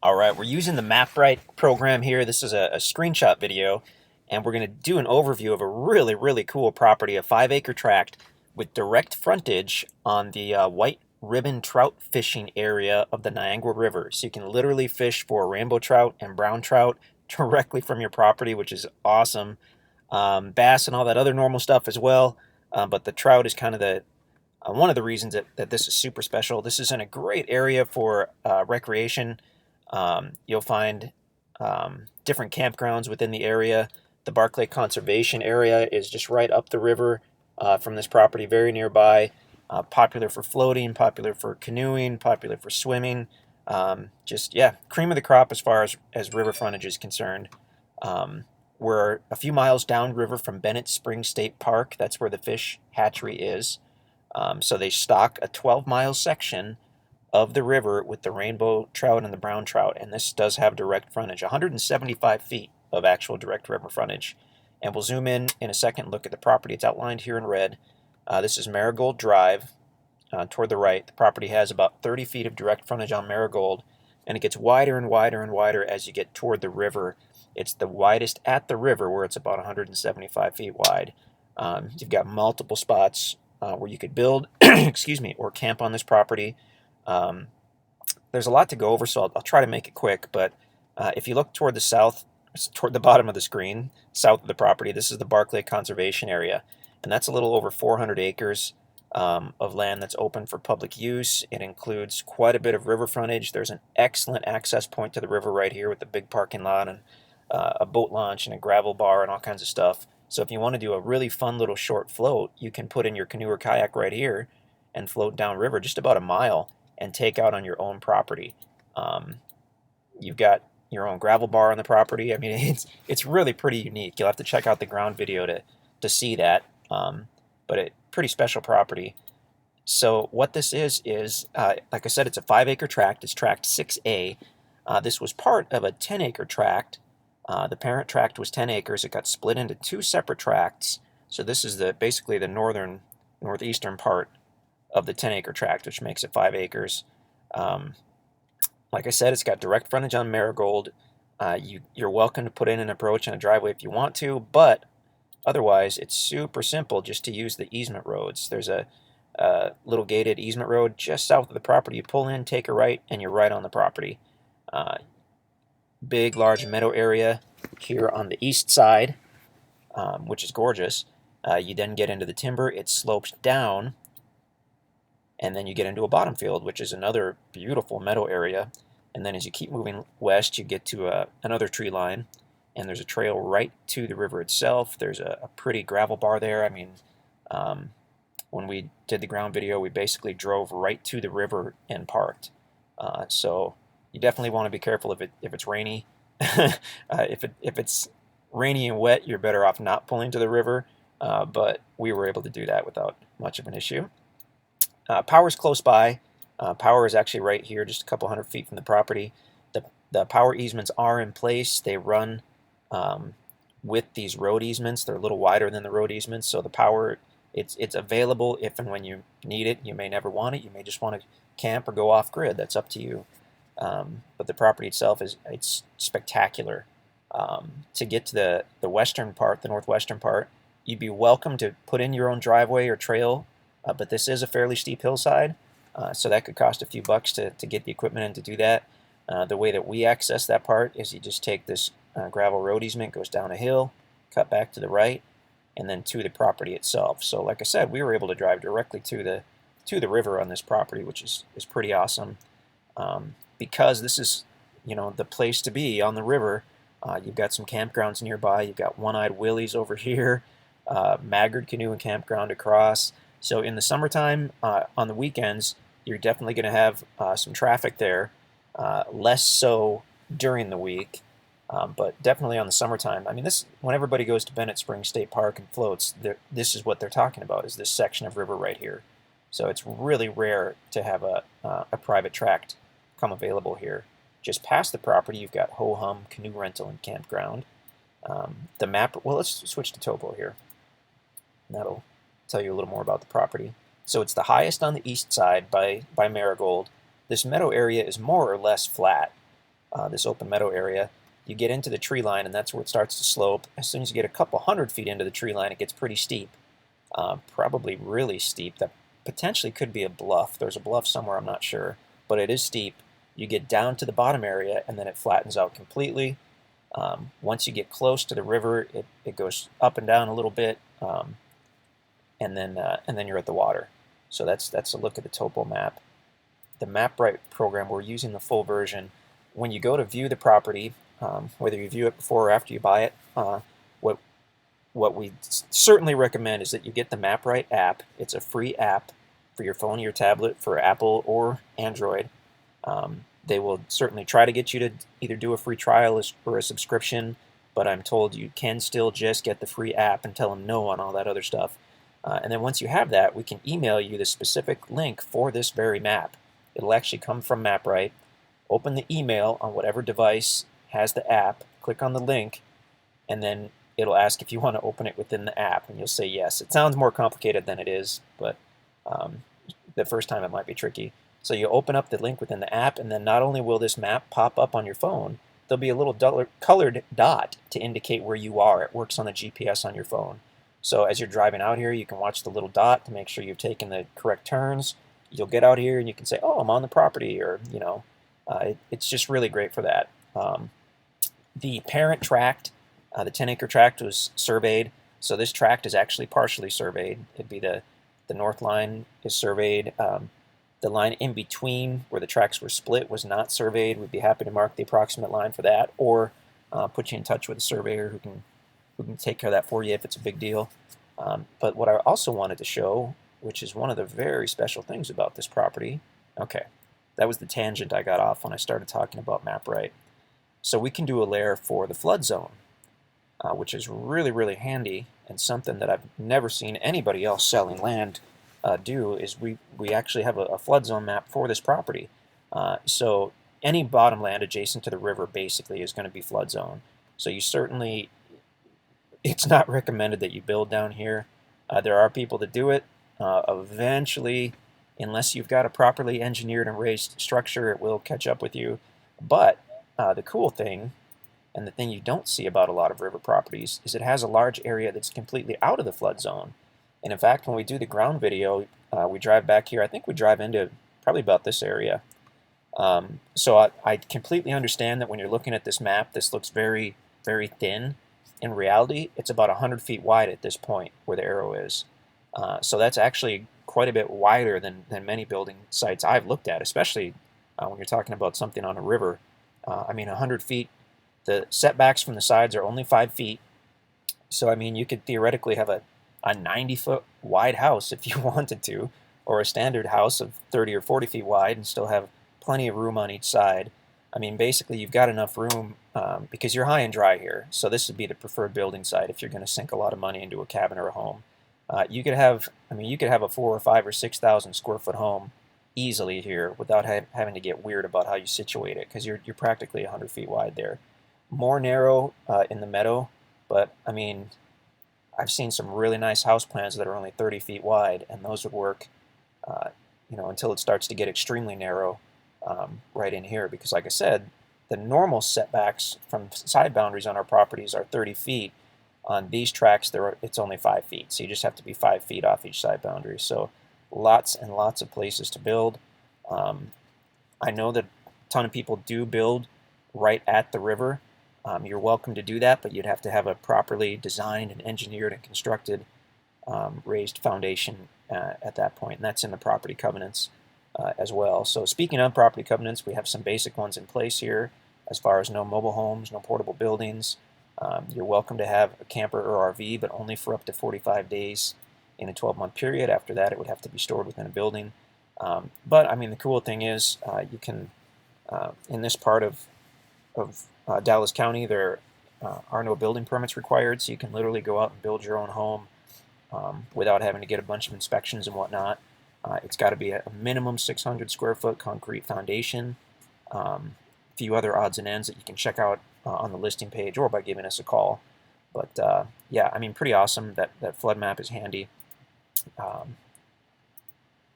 All right, we're using the MapRight program here. This is a screenshot video, and we're going to do an overview of a really cool property, a 5-acre tract with direct frontage on the White Ribbon trout fishing area of the Niagara River. So you can literally fish for rainbow trout and brown trout directly from your property, which is awesome. Bass and all that other normal stuff as well, but the trout is kind of the one of the reasons that this is super special. This is in a great area for recreation. You'll find different campgrounds within the area. The Barclay Conservation Area is just right up the river from this property, very nearby. Popular for floating, popular for canoeing, popular for swimming. Yeah, cream of the crop as far as river frontage is concerned. We're a few miles downriver from Bennett Springs State Park. That's where the fish hatchery is. So they stock a 12-mile section of the river with the rainbow trout and the brown trout, and this does have direct frontage, 175 feet of actual direct river frontage. And we'll zoom in a second and look at the property. It's outlined here in red. This is Marigold Drive toward the right. The property has about 30 feet of direct frontage on Marigold, and it gets wider and wider and wider as you get toward the river. It's the widest at the river, where it's about 175 feet wide. You've got multiple spots where you could build, excuse me, or camp on this property. There's a lot to go over, so I'll try to make it quick, but if you look toward the south, toward the bottom of the screen, south of the property, this is the Barclay Conservation Area, and that's a little over 400 acres of land that's open for public use. It includes quite a bit of river frontage. There's an excellent access point to the river right here with the big parking lot and a boat launch and a gravel bar and all kinds of stuff. So if you want to do a really fun little short float, you can put in your canoe or kayak right here and float downriver just about a mile and take out on your own property. You've got your own gravel bar on the property. I mean, it's really pretty unique. You'll have to check out the ground video to see that, but a pretty special property. So what this is like I said, it's a 5-acre tract. It's tract 6A. This was part of a 10-acre tract. The parent tract was 10 acres. It got split into two separate tracts. So this is basically the northeastern part of the 10-acre tract, which makes it 5 acres. Like I said, it's got direct frontage on Marigold. You're welcome to put in an approach and a driveway if you want to, but otherwise it's super simple just to use the easement roads. There's a little gated easement road just south of the property. You pull in, take a right, and you're right on the property. Big, large meadow area here on the east side, which is gorgeous. You then get into the timber. It slopes down, and then you get into a bottom field, which is another beautiful meadow area. And then as you keep moving west, you get to another tree line, and there's a trail right to the river itself. There's a pretty gravel bar there. I mean, when we did the ground video, we basically drove right to the river and parked. So you definitely want to be careful if it's rainy. If it's rainy and wet, you're better off not pulling to the river. But we were able to do that without much of an issue. Power's close by. Power is actually right here, just a couple hundred feet from the property. The power easements are in place. They run with these road easements. They're a little wider than the road easements, so the power it's available if and when you need it. You may never want it. You may just want to camp or go off grid. That's up to you. But the property itself it's spectacular. To get to the western part, the northwestern part, you'd be welcome to put in your own driveway or trail, but this is a fairly steep hillside, so that could cost a few bucks to get the equipment in to do that. The way that we access that part is you just take this gravel road easement, goes down a hill, cut back to the right, and then to the property itself. So like I said, we were able to drive directly to the river on this property, which is pretty awesome. Because this is, the place to be on the river. You've got some campgrounds nearby. You've got One-Eyed Willie's over here, Maggard Canoe and Campground across. So in the summertime, on the weekends, you're definitely going to have some traffic there. Less so during the week, but definitely on the summertime. I mean, when everybody goes to Bennett Springs State Park and floats, this is what they're talking about, is this section of river right here. So it's really rare to have a private tract come available here. Just past the property, you've got Ho Hum Canoe Rental and Campground. The map, well, let's switch to topo here. That'll tell you a little more about the property. So it's the highest on the east side by Marigold. This meadow area is more or less flat. this open meadow area. You get into the tree line, and that's where it starts to slope. As soon as you get a couple 100 feet into the tree line, it gets pretty steep, probably really steep. That potentially could be a bluff. There's a bluff somewhere, I'm not sure, but it is steep. You get down to the bottom area, and then it flattens out completely. Once you get close to the river, it goes up and down a little bit, and then you're at the water. So that's a look at the topo map. The MapRight program, we're using the full version. When you go to view the property, whether you view it before or after you buy it, what we certainly recommend is that you get the MapRight app. It's a free app for your phone or your tablet for Apple or Android. They will certainly try to get you to either do a free trial or a subscription, but I'm told you can still just get the free app and tell them no on all that other stuff. And then once you have that, we can email you the specific link for this very map. It'll actually come from MapRight. Open the email on whatever device has the app, click on the link, and then it'll ask if you want to open it within the app, and you'll say yes. It sounds more complicated than it is, but the first time it might be tricky. So you open up the link within the app, and then not only will this map pop up on your phone, there'll be a little colored dot to indicate where you are. It works on the GPS on your phone. So as you're driving out here, you can watch the little dot to make sure you've taken the correct turns. You'll get out here and you can say, oh, I'm on the property, or, it's just really great for that. The parent tract, the 10-acre tract, was surveyed. So this tract is actually partially surveyed. It'd be the north line is surveyed. The line in between where the tracts were split was not surveyed. We'd be happy to mark the approximate line for that, or put you in touch with a surveyor who can take care of that for you if it's a big deal. But what I also wanted to show, which is one of the very special things about this property, okay, that was the tangent I got off when I started talking about MapRight. So we can do a layer for the flood zone, which is really, really handy, and something that I've never seen anybody else selling land do, is we actually have a flood zone map for this property. So any bottomland adjacent to the river basically is going to be flood zone. So you certainly, it's not recommended that you build down here. There are people that do it. Eventually, unless you've got a properly engineered and raised structure, it will catch up with you. But the cool thing, and the thing you don't see about a lot of river properties, is it has a large area that's completely out of the flood zone. And in fact, when we do the ground video, we drive back here. I think we drive into probably about this area. So I completely understand that when you're looking at this map, this looks very, very thin. In reality, it's about 100 feet wide at this point where the arrow is. So that's actually quite a bit wider than many building sites I've looked at, especially when you're talking about something on a river. I mean, 100 feet, the setbacks from the sides are only 5 feet. So, I mean, you could theoretically have a 90-foot wide house if you wanted to, or a standard house of 30 or 40 feet wide and still have plenty of room on each side. I mean, basically, you've got enough room because you're high and dry here. So this would be the preferred building site if you're going to sink a lot of money into a cabin or a home. You could have a 4,000 or 5,000 or 6,000 square foot home easily here without having to get weird about how you situate it, because you're practically 100 feet wide there. More narrow in the meadow, but I mean, I've seen some really nice house plans that are only 30 feet wide, and those would work, until it starts to get extremely narrow right in here, because like I said, the normal setbacks from side boundaries on our properties are 30 feet. On these tracts, it's only 5 feet, so you just have to be 5 feet off each side boundary. So lots and lots of places to build. I know that a ton of people do build right at the river. You're welcome to do that, but you'd have to have a properly designed and engineered and constructed raised foundation at that point, and that's in the property covenants as well. So speaking of property covenants, we have some basic ones in place here as far as no mobile homes, no portable buildings. You're welcome to have a camper or RV, but only for up to 45 days in a 12-month period. After that, it would have to be stored within a building. But I mean, the cool thing is you can, in this part of Dallas County, there are no building permits required, so you can literally go out and build your own home without having to get a bunch of inspections and whatnot. It's got to be a minimum 600 square foot concrete foundation. A few other odds and ends that you can check out on the listing page or by giving us a call. But yeah, I mean, pretty awesome. That flood map is handy.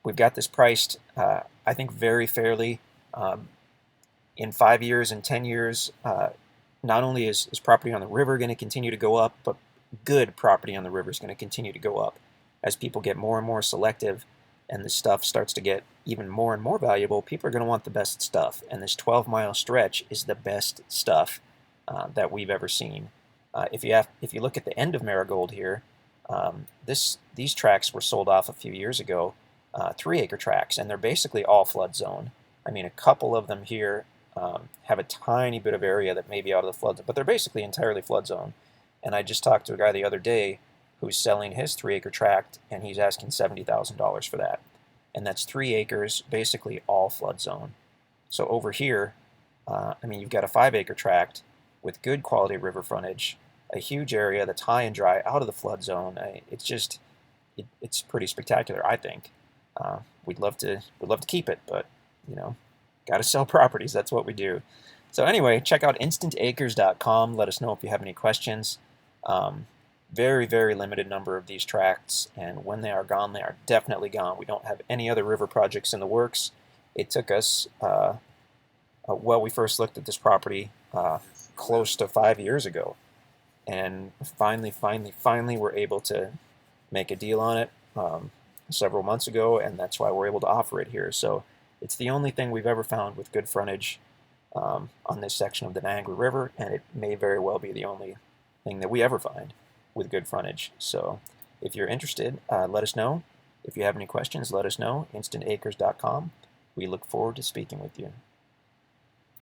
We've got this priced, I think, very fairly. in 5 years and 10 years, not only is property on the river going to continue to go up, but good property on the river is going to continue to go up. As people get more and more selective and the stuff starts to get even more and more valuable, people are going to want the best stuff. And this 12-mile stretch is the best stuff that we've ever seen. If you look at the end of Marigold here, these tracts were sold off a few years ago, 3-acre tracts, and they're basically all flood zone. I mean, a couple of them here have a tiny bit of area that may be out of the flood zone, but they're basically entirely flood zone. And I just talked to a guy the other day who's selling his 3-acre tract, and he's asking $70,000 for that. And that's 3 acres, basically all flood zone. So over here, I mean, you've got a 5-acre tract with good quality river frontage, a huge area that's high and dry, out of the flood zone. It's pretty spectacular, I think. We'd love to keep it, but you know, got to sell properties. That's what we do. So anyway, check out InstantAcres.com. Let us know if you have any questions. Very, very limited number of these tracts, and when they are gone, they are definitely gone. We don't have any other river projects in the works. It took us, well, we first looked at this property close to 5 years ago, and finally we're able to make a deal on it several months ago, and that's why we're able to offer it here. So it's the only thing we've ever found with good frontage on this section of the Niagara River, and it may very well be the only thing that we ever find with good frontage. So if you're interested, let us know. If you have any questions, let us know. InstantAcres.com. We look forward to speaking with you.